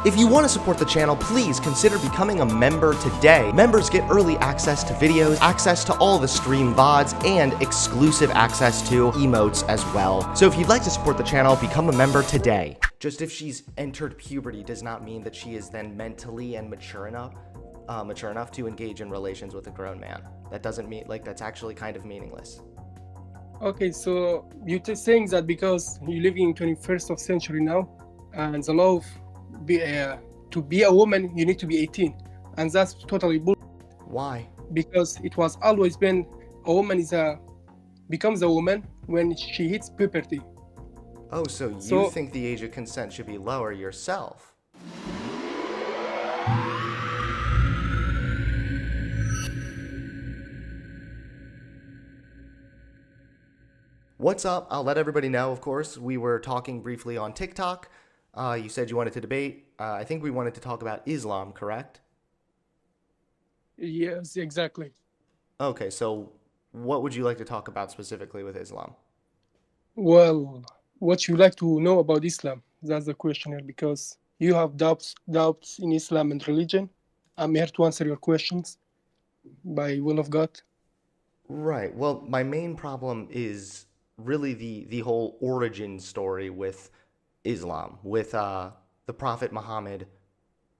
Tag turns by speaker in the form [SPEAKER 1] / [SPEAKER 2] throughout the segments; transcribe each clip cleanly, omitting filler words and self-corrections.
[SPEAKER 1] If you want to support the channel, please consider becoming a member today. Members get early access to videos, access to all the stream VODs, and exclusive access to emotes as well. So if you'd like to support the channel, become a member today. Just if she's entered puberty does not mean that she is then mentally and mature enough to engage in relations with a grown man. That doesn't mean, like, that's actually kind of meaningless.
[SPEAKER 2] Okay, so you're saying that because you live in 21st century now, and the law of to be a woman, you need to be 18, and that's totally bull.
[SPEAKER 1] Why?
[SPEAKER 2] Because it was always been a woman becomes a woman when she hits puberty.
[SPEAKER 1] Oh, so you think the age of consent should be lower yourself? What's up? I'll let everybody know, of course. We were talking briefly on TikTok. You said you wanted to debate. I think we wanted to talk about Islam, correct?
[SPEAKER 2] Yes, exactly.
[SPEAKER 1] Okay, so what would you like to talk about specifically with Islam?
[SPEAKER 2] Well, what you like to know about Islam? That's the question here, because you have doubts in Islam and religion. I'm here to answer your questions by will of God.
[SPEAKER 1] Right. Well, my main problem is really the whole origin story with Islam, with the Prophet Muhammad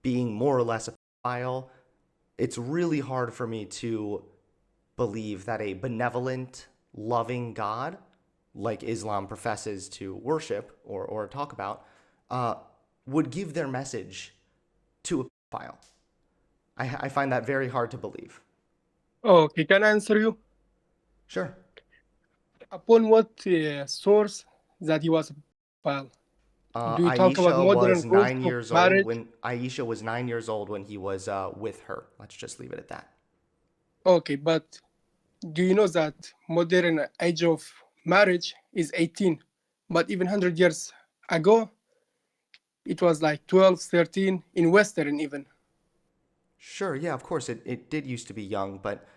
[SPEAKER 1] being more or less a pedophile. It's really hard for me to believe that a benevolent, loving God, like Islam professes to worship or talk about, would give their message to a pedophile. I find that very hard to believe.
[SPEAKER 2] Okay, can I answer you?
[SPEAKER 1] Sure.
[SPEAKER 2] Upon what source that he was a pedophile? Do you talk about modern
[SPEAKER 1] was
[SPEAKER 2] rules
[SPEAKER 1] 9
[SPEAKER 2] of
[SPEAKER 1] years
[SPEAKER 2] marriage?
[SPEAKER 1] old when Aisha was 9 years old when he was with her. Let's just leave it at that.
[SPEAKER 2] Okay, but do you know that modern age of marriage is 18? But even 100 years ago, it was like 12, 13 in Western even.
[SPEAKER 1] Sure, yeah, of course, it did used to be young, but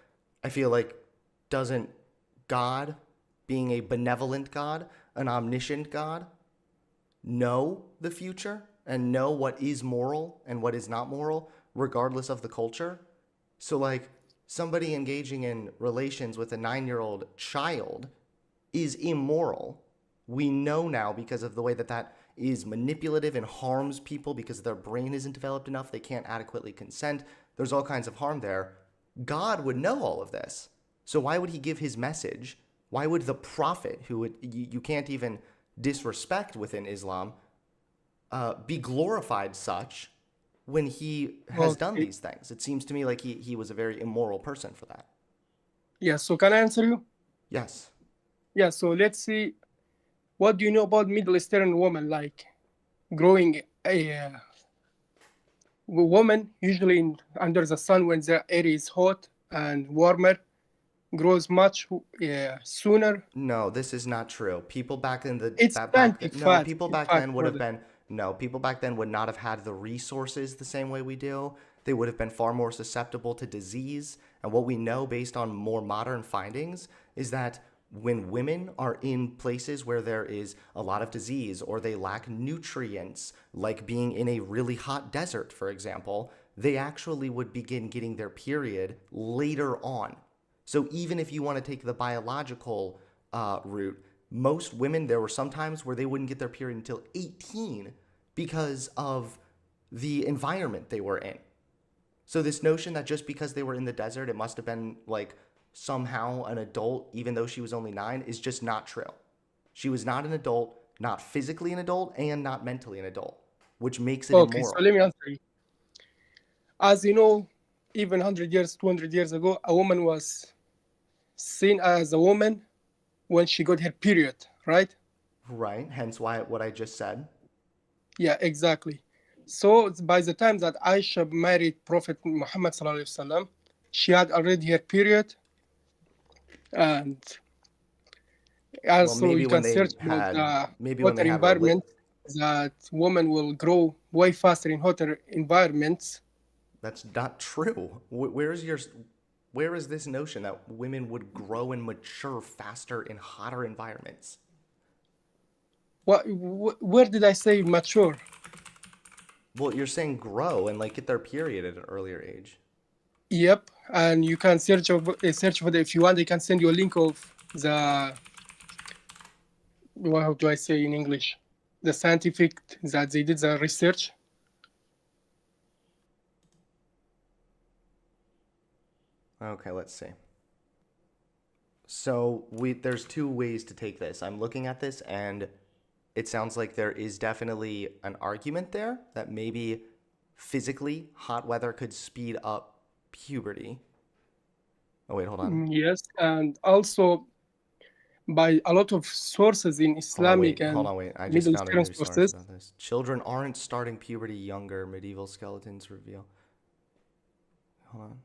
[SPEAKER 1] I feel like doesn't God, being a benevolent God, an omniscient God, know the future and know what is moral and what is not moral, regardless of the culture? So, like, somebody engaging in relations with a 9-year-old child is immoral. We know now because of the way that is manipulative and harms people because their brain isn't developed enough, they can't adequately consent. There's all kinds of harm there. God would know all of this. So why would he give his message? Why would the prophet, who you can't even disrespect within Islam, be glorified such when he has done these things? It seems to me like he was a very immoral person for that.
[SPEAKER 2] Yeah, so can I answer you?
[SPEAKER 1] Yes.
[SPEAKER 2] Yeah, so let's see. What do you know about Middle Eastern women? Like growing a woman, usually under the sun when the air is hot and warmer, grows much sooner.
[SPEAKER 1] No, this is not true. People back in the
[SPEAKER 2] It's
[SPEAKER 1] people back then would have been people back then would not have had the resources the same way we do. They would have been far more susceptible to disease. And what we know based on more modern findings is that when women are in places where there is a lot of disease or they lack nutrients, like being in a really hot desert, for example, they actually would begin getting their period later on. So even if you want to take the biological route, most women, there were some times where they wouldn't get their period until 18 because of the environment they were in. So this notion that just because they were in the desert, it must have been like somehow an adult, even though she was only 9, is just not true. She was not an adult, not physically an adult, and not mentally an adult, which makes it immoral.
[SPEAKER 2] Okay, so let me answer you. As you know, even 100 years, 200 years ago, a woman was seen as a woman when she got her period, right?
[SPEAKER 1] Right, hence why what I just said.
[SPEAKER 2] Yeah, exactly. So by the time that Aisha married Prophet Muhammad sallallahu alaihi wasallam, she had already her period, and also you can search about the hotter environment that women will grow way faster in hotter environments.
[SPEAKER 1] That's not true. Where is this notion that women would grow and mature faster in hotter environments?
[SPEAKER 2] Where did I say mature?
[SPEAKER 1] Well, you're saying grow and like get their period at an earlier age.
[SPEAKER 2] Yep, and you can search for the if you want. They can send you a link of the how do I say in English, the scientific that they did the research.
[SPEAKER 1] Okay, let's see. So there's two ways to take this. I'm looking at this and it sounds like there is definitely an argument there that maybe physically hot weather could speed up puberty. Oh wait, hold on.
[SPEAKER 2] Yes, and also by a lot of sources in Islamic
[SPEAKER 1] Hold
[SPEAKER 2] and
[SPEAKER 1] on, wait. I just
[SPEAKER 2] Middle
[SPEAKER 1] found a
[SPEAKER 2] Eastern
[SPEAKER 1] new source
[SPEAKER 2] sources.
[SPEAKER 1] about this. Children aren't starting puberty younger, medieval skeletons reveal. Hold on.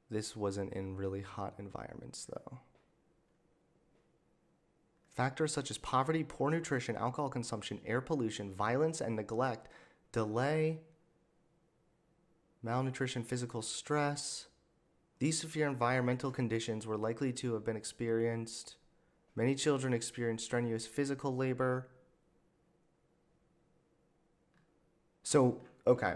[SPEAKER 1] This wasn't in really hot environments though. Factors such as poverty, poor nutrition, alcohol consumption, air pollution, violence, and neglect delay malnutrition, physical stress. These severe environmental conditions were likely to have been experienced. Many children experience strenuous physical labor. So, okay.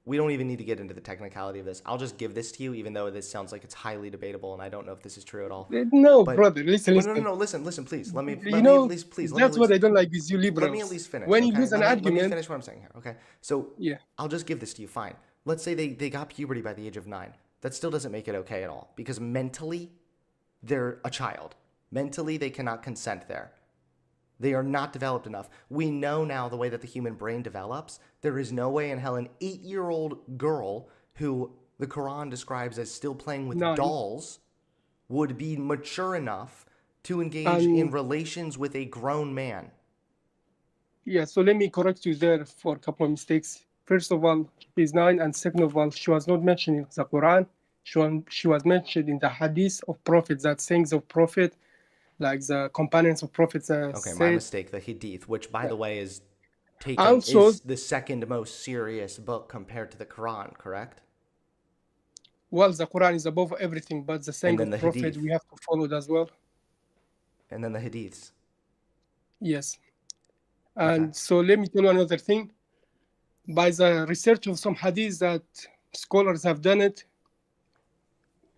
[SPEAKER 1] We don't even need to get into the technicality of this. I'll just give this to you, even though this sounds like it's highly debatable, and I don't know if this is true at all.
[SPEAKER 2] No,
[SPEAKER 1] But,
[SPEAKER 2] brother, listen,
[SPEAKER 1] but no, no,
[SPEAKER 2] listen.
[SPEAKER 1] no. Listen, please.
[SPEAKER 2] You know,
[SPEAKER 1] Let me at
[SPEAKER 2] that's what
[SPEAKER 1] least
[SPEAKER 2] I don't like with you
[SPEAKER 1] let me at
[SPEAKER 2] liberals.
[SPEAKER 1] least finish,
[SPEAKER 2] When you
[SPEAKER 1] okay?
[SPEAKER 2] lose an
[SPEAKER 1] Let me
[SPEAKER 2] argument,
[SPEAKER 1] finish what I'm saying here, okay? So
[SPEAKER 2] yeah,
[SPEAKER 1] I'll just give this to you, fine. Let's say they got puberty by the age of 9. That still doesn't make it okay at all because mentally they're a child. Mentally they cannot consent there. They are not developed enough. We know now the way that the human brain develops. There is no way in hell an 8-year-old girl who the Quran describes as still playing with
[SPEAKER 2] 9.
[SPEAKER 1] dolls would be mature enough to engage in
[SPEAKER 2] And
[SPEAKER 1] relations with a grown man.
[SPEAKER 2] yeah, so let me correct you there for a couple of mistakes. First of all, she's 9, and second of all, she was not mentioned in the Quran. She was mentioned in the hadith of Prophet, that sayings of Prophet, like the companions of Prophet
[SPEAKER 1] Okay, my
[SPEAKER 2] said.
[SPEAKER 1] mistake. The Hadith, which by the way
[SPEAKER 2] Also,
[SPEAKER 1] is the second most serious book compared to the Quran, correct?
[SPEAKER 2] well, the Quran is above everything, but the
[SPEAKER 1] And
[SPEAKER 2] saying
[SPEAKER 1] then
[SPEAKER 2] of
[SPEAKER 1] the
[SPEAKER 2] Prophet
[SPEAKER 1] Hadith,
[SPEAKER 2] we have to follow it as well.
[SPEAKER 1] and then the Hadiths.
[SPEAKER 2] Yes.
[SPEAKER 1] Okay.
[SPEAKER 2] And so let me tell you another thing. By the research of some hadiths that scholars have done it,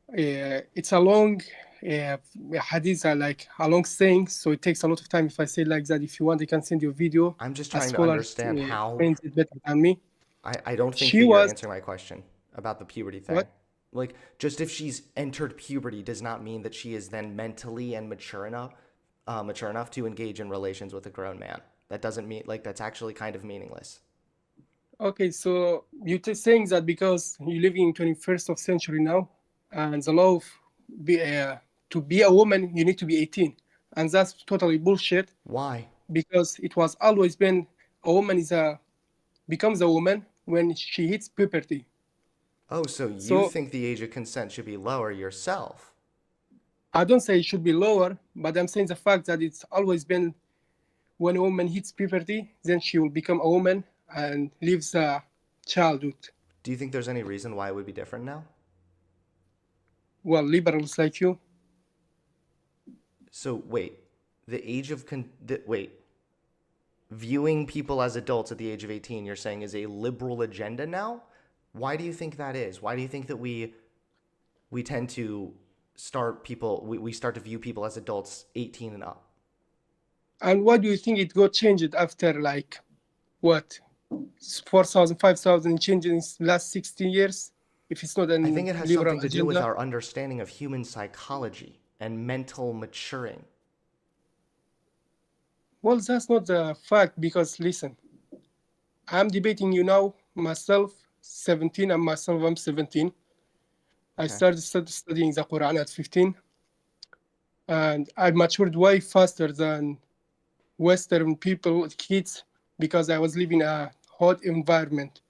[SPEAKER 2] it's a long hadiths are like a long saying, so it takes a lot of time. If I say like that, if you want, I can send you a video.
[SPEAKER 1] I'm just
[SPEAKER 2] A
[SPEAKER 1] trying to
[SPEAKER 2] scholar
[SPEAKER 1] understand how.
[SPEAKER 2] explains it better than me.
[SPEAKER 1] I don't think
[SPEAKER 2] She
[SPEAKER 1] that you're
[SPEAKER 2] was
[SPEAKER 1] answering my question about the puberty thing.
[SPEAKER 2] what?
[SPEAKER 1] Like, just if she's entered puberty does not mean that she is then mentally and mature enough to engage in relations with a grown man. That doesn't mean like that's actually kind of meaningless.
[SPEAKER 2] Okay, so you're saying that because you live in 21st of century now, and the law of be, to be a woman, you need to be 18, and that's totally bullshit.
[SPEAKER 1] Why?
[SPEAKER 2] Because it was always been a woman becomes a woman when she hits puberty.
[SPEAKER 1] Oh, so you
[SPEAKER 2] So
[SPEAKER 1] think the age of consent should be lower yourself?
[SPEAKER 2] I don't say it should be lower, but I'm saying the fact that it's always been when a woman hits puberty, then she will become a woman and lives a childhood.
[SPEAKER 1] Do you think there's any reason why it would be different now?
[SPEAKER 2] Well, liberals like you,
[SPEAKER 1] So wait, the age of wait, viewing people as adults at the age of 18, you're saying is a liberal agenda now? Why do you think that is? Why do you think that we tend to we start to view people as adults 18 and up?
[SPEAKER 2] and what do you think it got changed after like what 4,000, 5,000 changes in the last 16 years? If it's not a
[SPEAKER 1] I think it has
[SPEAKER 2] liberal
[SPEAKER 1] something to do with
[SPEAKER 2] agenda.
[SPEAKER 1] our understanding of human psychology and mental maturing.
[SPEAKER 2] Well, that's not the fact because listen, I'm debating you now, myself 17 and myself I'm 17. I
[SPEAKER 1] Okay.
[SPEAKER 2] started studying the Quran at 15 and I matured way faster than Western people, kids, because I was living in a hot environment.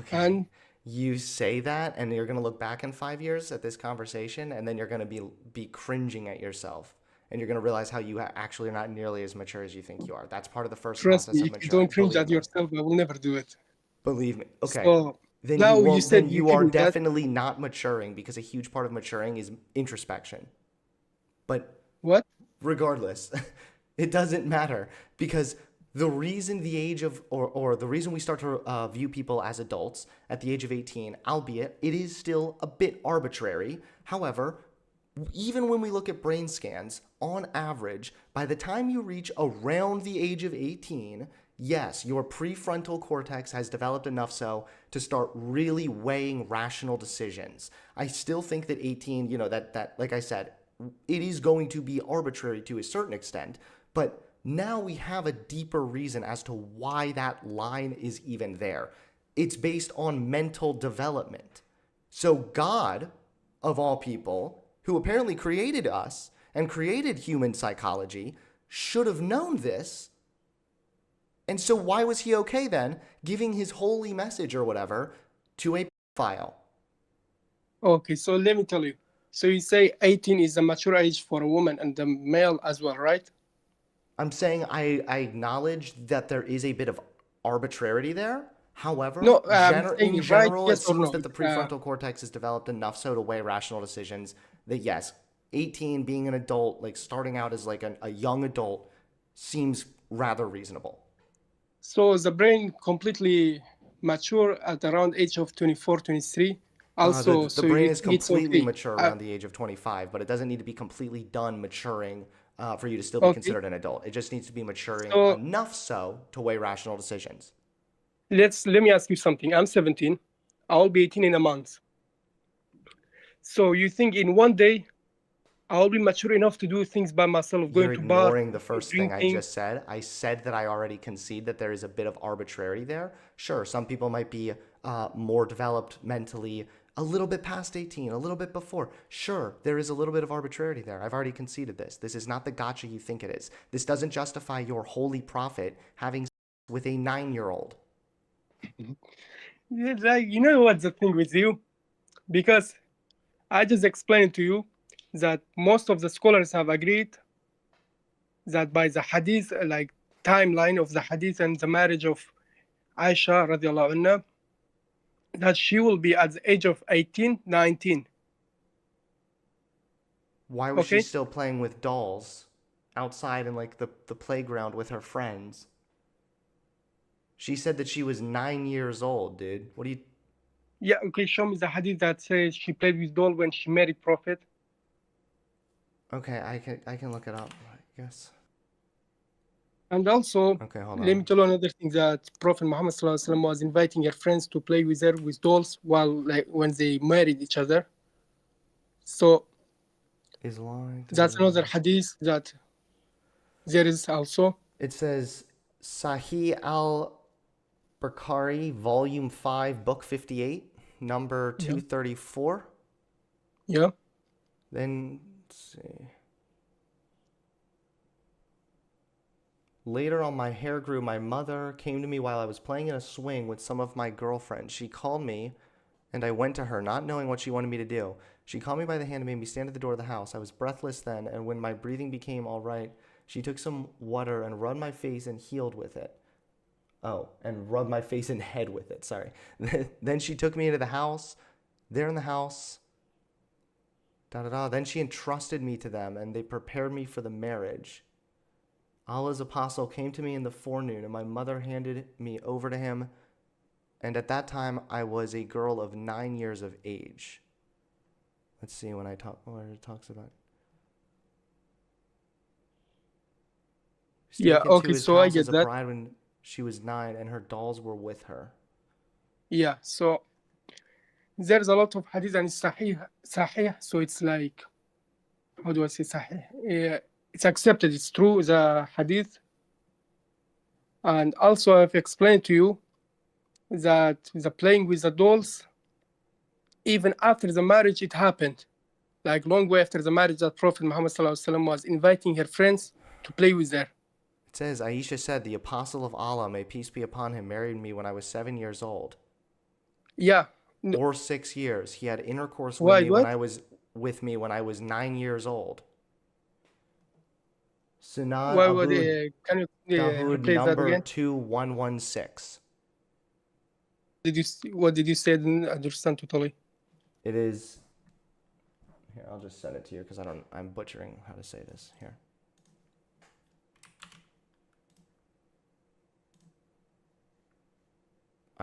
[SPEAKER 1] Okay.
[SPEAKER 2] And
[SPEAKER 1] You say that and you're going to look back in 5 years at this conversation and then you're going to be cringing at yourself and you're going to realize how you actually are not nearly as mature as you think you are. That's part of the first
[SPEAKER 2] trust
[SPEAKER 1] process
[SPEAKER 2] me,
[SPEAKER 1] of
[SPEAKER 2] if you don't
[SPEAKER 1] maturing.
[SPEAKER 2] cringe
[SPEAKER 1] Believe
[SPEAKER 2] at
[SPEAKER 1] me.
[SPEAKER 2] yourself, I will never do it.
[SPEAKER 1] Believe me. Okay.
[SPEAKER 2] So now you
[SPEAKER 1] Then
[SPEAKER 2] said you
[SPEAKER 1] you
[SPEAKER 2] give
[SPEAKER 1] are
[SPEAKER 2] me that.
[SPEAKER 1] definitely not maturing because a huge part of maturing is introspection. But
[SPEAKER 2] What?
[SPEAKER 1] regardless, it doesn't matter because The reason the age of, or the reason we start to view people as adults at the age of 18, albeit it is still a bit arbitrary. However, even when we look at brain scans, on average, by the time you reach around the age of 18, yes, your prefrontal cortex has developed enough so to start really weighing rational decisions. I still think that 18, that like I said, it is going to be arbitrary to a certain extent, but now we have a deeper reason as to why that line is even there. It's based on mental development. So God, of all people, who apparently created us and created human psychology, should have known this. And so why was he okay then giving his holy message or whatever to a pedophile?
[SPEAKER 2] Okay, so let me tell you. So you say 18 is a mature age for a woman and the male as well, right?
[SPEAKER 1] I'm saying I acknowledge that there is a bit of arbitrarity there.
[SPEAKER 2] No,
[SPEAKER 1] However,
[SPEAKER 2] I'm
[SPEAKER 1] in
[SPEAKER 2] saying right,
[SPEAKER 1] general, it
[SPEAKER 2] yes or
[SPEAKER 1] seems
[SPEAKER 2] no.
[SPEAKER 1] that the prefrontal cortex is developed enough so to weigh rational decisions that yes, 18 being an adult, like starting out as like a young adult, seems rather reasonable.
[SPEAKER 2] So the brain completely mature at around age of 24, 23. Also,
[SPEAKER 1] The
[SPEAKER 2] so
[SPEAKER 1] brain
[SPEAKER 2] you
[SPEAKER 1] is
[SPEAKER 2] think it's
[SPEAKER 1] completely
[SPEAKER 2] okay.
[SPEAKER 1] mature around the age of 25, but it doesn't need to be completely done maturing for you to still be
[SPEAKER 2] Okay,
[SPEAKER 1] considered an adult. It just needs to be maturing
[SPEAKER 2] so
[SPEAKER 1] enough so to weigh rational decisions.
[SPEAKER 2] let me ask you something. I'm 17. I'll be 18 in a month. So you think in one day I'll be mature enough to do things by myself, going
[SPEAKER 1] You're
[SPEAKER 2] to bar,
[SPEAKER 1] ignoring the first thing I
[SPEAKER 2] drinking?
[SPEAKER 1] just said. I said that I already concede that there is a bit of arbitrary there. Sure, some people might be more developed mentally a little bit past 18, a little bit before. Sure, there is a little bit of arbitrarity there. I've already conceded this. This is not the gotcha you think it is. This doesn't justify your holy prophet having sex with a 9-year-old.
[SPEAKER 2] Yeah, like, you know what's the thing with you? Because I just explained to you that most of the scholars have agreed that by the hadith, like timeline of the hadith and the marriage of Aisha radiallahu anha, that she will be at the age of 18, 19.
[SPEAKER 1] Why was she
[SPEAKER 2] Okay?
[SPEAKER 1] still playing with dolls outside in like the playground with her friends? She said that she was 9 years old, dude. What do you?
[SPEAKER 2] Yeah, okay, show me the hadith that says she played with doll when she married Prophet.
[SPEAKER 1] Okay, I can look it up, I guess.
[SPEAKER 2] And also,
[SPEAKER 1] Okay, hold
[SPEAKER 2] let
[SPEAKER 1] on.
[SPEAKER 2] me tell you another thing that Prophet Muhammad sallallahu alaihi wasallam was inviting her friends to play with her with dolls while like when they married each other. So
[SPEAKER 1] Islamic.
[SPEAKER 2] that's another hadith that there is also.
[SPEAKER 1] It says Sahih al Bukhari, Volume 5, Book 58, number
[SPEAKER 2] Yeah.
[SPEAKER 1] 234.
[SPEAKER 2] Yeah.
[SPEAKER 1] Then, let's see. Later on, my hair grew. My mother came to me while I was playing in a swing with some of my girlfriends. She called me, and I went to her, not knowing what she wanted me to do. She called me by the hand and made me stand at the door of the house. I was breathless then, and when my breathing became all right, she took some water and rubbed my face and healed with it. Oh, and rubbed my face and head with it. Sorry. Then she took me into the house. There in the house, da da da. Then she entrusted me to them, and they prepared me for the marriage. Allah's apostle came to me in the forenoon, and my mother handed me over to him. And at that time, I was a girl of 9 years of age. Let's see when I talk where it talks about. She was
[SPEAKER 2] Yeah.
[SPEAKER 1] taken to
[SPEAKER 2] Okay.
[SPEAKER 1] his
[SPEAKER 2] So I
[SPEAKER 1] house as
[SPEAKER 2] get
[SPEAKER 1] a
[SPEAKER 2] that.
[SPEAKER 1] bride when she was 9, and her dolls were with her.
[SPEAKER 2] Yeah. So there's a lot of hadith and it's sahih. Sahih. So it's like, how do I say sahih? It's accepted. It's true, the hadith. And also, I've explained to you that the playing with the dolls, even after the marriage, it happened. Like long way after the marriage, that Prophet Muhammad was inviting her friends to play with her.
[SPEAKER 1] It says, Aisha said, the apostle of Allah, may peace be upon him, married me when I was 7 years old.
[SPEAKER 2] Yeah.
[SPEAKER 1] Or 6 years. He had intercourse with
[SPEAKER 2] Why?
[SPEAKER 1] me when
[SPEAKER 2] What?
[SPEAKER 1] I was 9 years old. Sunan
[SPEAKER 2] Why would
[SPEAKER 1] Abu
[SPEAKER 2] can you
[SPEAKER 1] Dawud
[SPEAKER 2] replace that
[SPEAKER 1] number
[SPEAKER 2] again?
[SPEAKER 1] 2116.
[SPEAKER 2] What did you say? I didn't understand totally.
[SPEAKER 1] It is. Here, I'll just send it to you because I'm butchering how to say this. Here.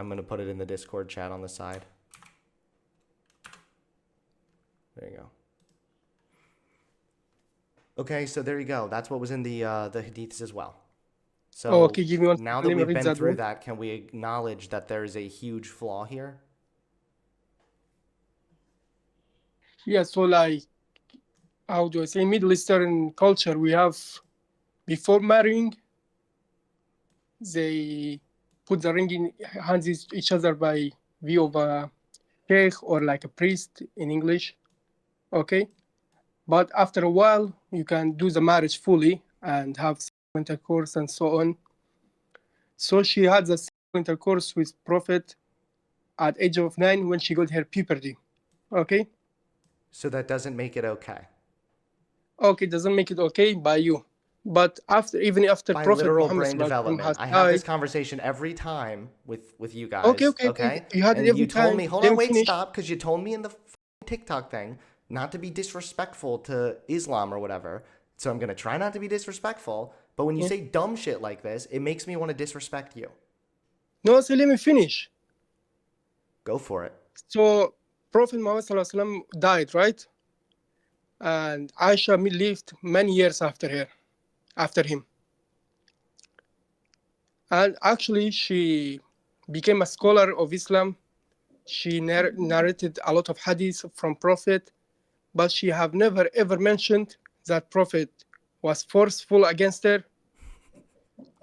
[SPEAKER 1] I'm going to put it in the Discord chat on the side. There you go. Okay, so there you go. That's what was in the hadiths as well.
[SPEAKER 2] Oh,
[SPEAKER 1] So
[SPEAKER 2] okay, give me one
[SPEAKER 1] now
[SPEAKER 2] second.
[SPEAKER 1] that
[SPEAKER 2] Let me
[SPEAKER 1] we've
[SPEAKER 2] read
[SPEAKER 1] been
[SPEAKER 2] that
[SPEAKER 1] through
[SPEAKER 2] one.
[SPEAKER 1] that, can we acknowledge that there is a huge flaw here?
[SPEAKER 2] Yeah, so like, how do I say, Middle Eastern culture, we have, before marrying, they put the ring in hands each other by view of a sheikh or like a priest in English. Okay, but after a while, you can do the marriage fully and have sexual intercourse and so on. So she had the sexual intercourse with Prophet at age of 9 when she got her puberty. Okay,
[SPEAKER 1] So that doesn't make it okay.
[SPEAKER 2] okay, doesn't make it okay by you. But even after
[SPEAKER 1] By
[SPEAKER 2] Prophet
[SPEAKER 1] literal
[SPEAKER 2] Muhammad
[SPEAKER 1] brain
[SPEAKER 2] sallallahu alaihi wasallam
[SPEAKER 1] development.
[SPEAKER 2] has
[SPEAKER 1] I have this
[SPEAKER 2] died.
[SPEAKER 1] conversation every time with you
[SPEAKER 2] Okay,
[SPEAKER 1] guys,
[SPEAKER 2] okay, okay.
[SPEAKER 1] okay?
[SPEAKER 2] You had it
[SPEAKER 1] And you
[SPEAKER 2] every
[SPEAKER 1] told
[SPEAKER 2] time.
[SPEAKER 1] me, hold
[SPEAKER 2] Let
[SPEAKER 1] on,
[SPEAKER 2] me
[SPEAKER 1] wait,
[SPEAKER 2] finish.
[SPEAKER 1] stop, because you told me in the TikTok thing not to be disrespectful to Islam or whatever. So I'm going to try not to be disrespectful. But when you
[SPEAKER 2] Yeah.
[SPEAKER 1] say dumb shit like this, it makes me want to disrespect you.
[SPEAKER 2] No, so let me finish.
[SPEAKER 1] Go for it.
[SPEAKER 2] So Prophet Muhammad sallallahu alaihi wasallam died, right? And Aisha lived many years after him. And actually, she became a scholar of Islam. She narrated a lot of hadith from Prophet, but she have never ever mentioned that Prophet was forceful against her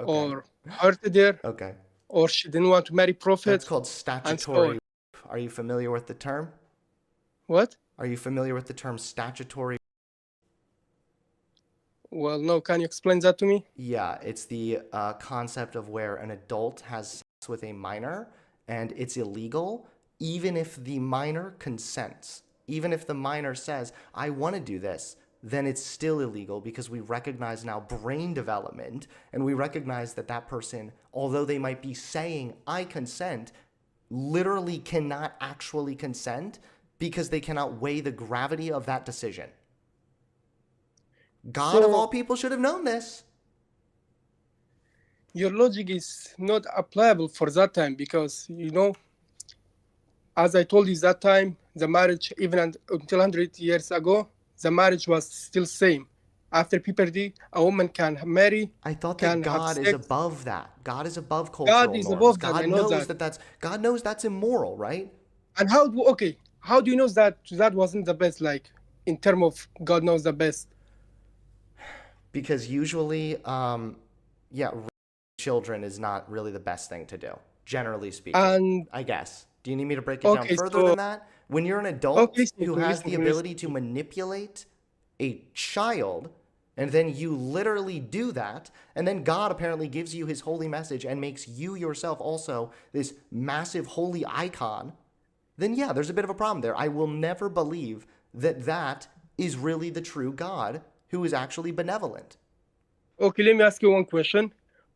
[SPEAKER 1] Okay.
[SPEAKER 2] or hurted her
[SPEAKER 1] Okay.
[SPEAKER 2] or she didn't want to marry
[SPEAKER 1] That's
[SPEAKER 2] Prophet
[SPEAKER 1] called
[SPEAKER 2] and so on.
[SPEAKER 1] statutory. Are you familiar with the term?
[SPEAKER 2] What?
[SPEAKER 1] Are you familiar with the term statutory?
[SPEAKER 2] Well, no. Can you explain that to me?
[SPEAKER 1] Yeah, it's the concept of where an adult has sex with a minor and it's illegal, even if the minor consents. Even if the minor says, I want to do this, then it's still illegal because we recognize now brain development and we recognize that that person, although they might be saying, I consent, literally cannot actually consent because they cannot weigh the gravity of that decision. God of
[SPEAKER 2] So
[SPEAKER 1] all people should have known this.
[SPEAKER 2] your logic is not applicable for that time because, as I told you that time, the marriage, even until 100 years ago, the marriage was still same. After puberty, a woman can marry,
[SPEAKER 1] I thought that
[SPEAKER 2] can have
[SPEAKER 1] God is
[SPEAKER 2] sex.
[SPEAKER 1] above that. God is above
[SPEAKER 2] God
[SPEAKER 1] cultural
[SPEAKER 2] is
[SPEAKER 1] norms.
[SPEAKER 2] above that. I
[SPEAKER 1] God
[SPEAKER 2] know
[SPEAKER 1] knows
[SPEAKER 2] that.
[SPEAKER 1] that God knows that's immoral, right?
[SPEAKER 2] And how do you know that wasn't the best? Like in term of God knows the best.
[SPEAKER 1] Because usually, yeah, children is not really the best thing to do, generally speaking.
[SPEAKER 2] And
[SPEAKER 1] I guess. Do you need me to break it down
[SPEAKER 2] okay,
[SPEAKER 1] further
[SPEAKER 2] so
[SPEAKER 1] than that? When you're an
[SPEAKER 2] okay,
[SPEAKER 1] adult
[SPEAKER 2] listen
[SPEAKER 1] who
[SPEAKER 2] to me,
[SPEAKER 1] has
[SPEAKER 2] listen
[SPEAKER 1] the
[SPEAKER 2] to me, listen
[SPEAKER 1] ability to
[SPEAKER 2] to me.
[SPEAKER 1] manipulate a child, and then you literally do that, and then God apparently gives you his holy message and makes you yourself also this massive holy icon, then yeah, there's a bit of a problem there. I will never believe that that is really the true God who is actually benevolent.
[SPEAKER 2] Okay, let me ask you one question.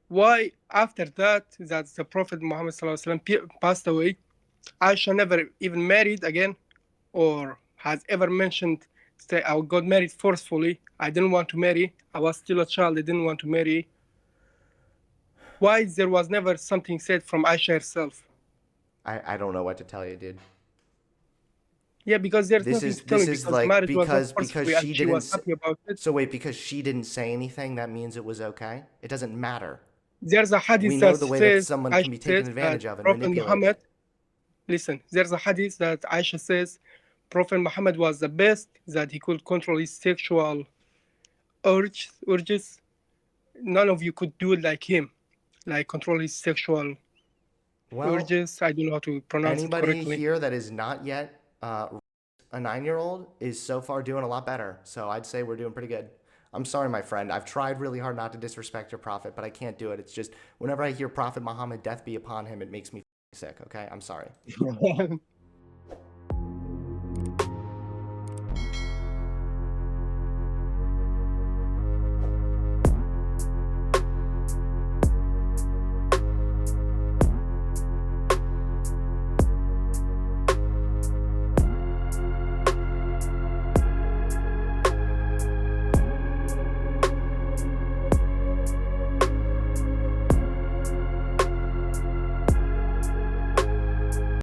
[SPEAKER 2] Why after that the Prophet Muhammad sallallahu alaihi wasallam passed away, Aisha never even married again, or has ever mentioned, say, I got married forcefully. I didn't want to marry. I was still a child. I didn't want to marry. Why there was never something said from Aisha herself?
[SPEAKER 1] I don't know what to tell you, dude.
[SPEAKER 2] Yeah, because there's
[SPEAKER 1] This
[SPEAKER 2] nothing
[SPEAKER 1] is
[SPEAKER 2] to tell
[SPEAKER 1] this
[SPEAKER 2] me
[SPEAKER 1] is
[SPEAKER 2] because
[SPEAKER 1] like
[SPEAKER 2] marriage was not
[SPEAKER 1] because
[SPEAKER 2] forcefully and
[SPEAKER 1] she
[SPEAKER 2] she
[SPEAKER 1] didn't
[SPEAKER 2] was happy about it.
[SPEAKER 1] so wait, because she didn't say anything, that means it was okay? It doesn't matter.
[SPEAKER 2] There's a
[SPEAKER 1] We
[SPEAKER 2] hadith
[SPEAKER 1] know
[SPEAKER 2] that
[SPEAKER 1] the way that
[SPEAKER 2] says,
[SPEAKER 1] someone can
[SPEAKER 2] Aisha
[SPEAKER 1] be taken
[SPEAKER 2] says that
[SPEAKER 1] advantage of and
[SPEAKER 2] Prophet
[SPEAKER 1] manipulated.
[SPEAKER 2] Muhammad, listen, there's a hadith that Aisha says Prophet Muhammad was the best, that he could control his sexual urges. None of you could do it like him, like control his sexual
[SPEAKER 1] Well,
[SPEAKER 2] urges. I don't know how to pronounce it
[SPEAKER 1] anybody
[SPEAKER 2] correctly.
[SPEAKER 1] here that is not yet a 9-year-old is so far doing a lot better. So I'd say we're doing pretty good. I'm sorry, my friend. I've tried really hard not to disrespect your prophet, but I can't do it. It's just whenever I hear Prophet Muhammad, death be upon him, it makes me sick. Okay, I'm sorry.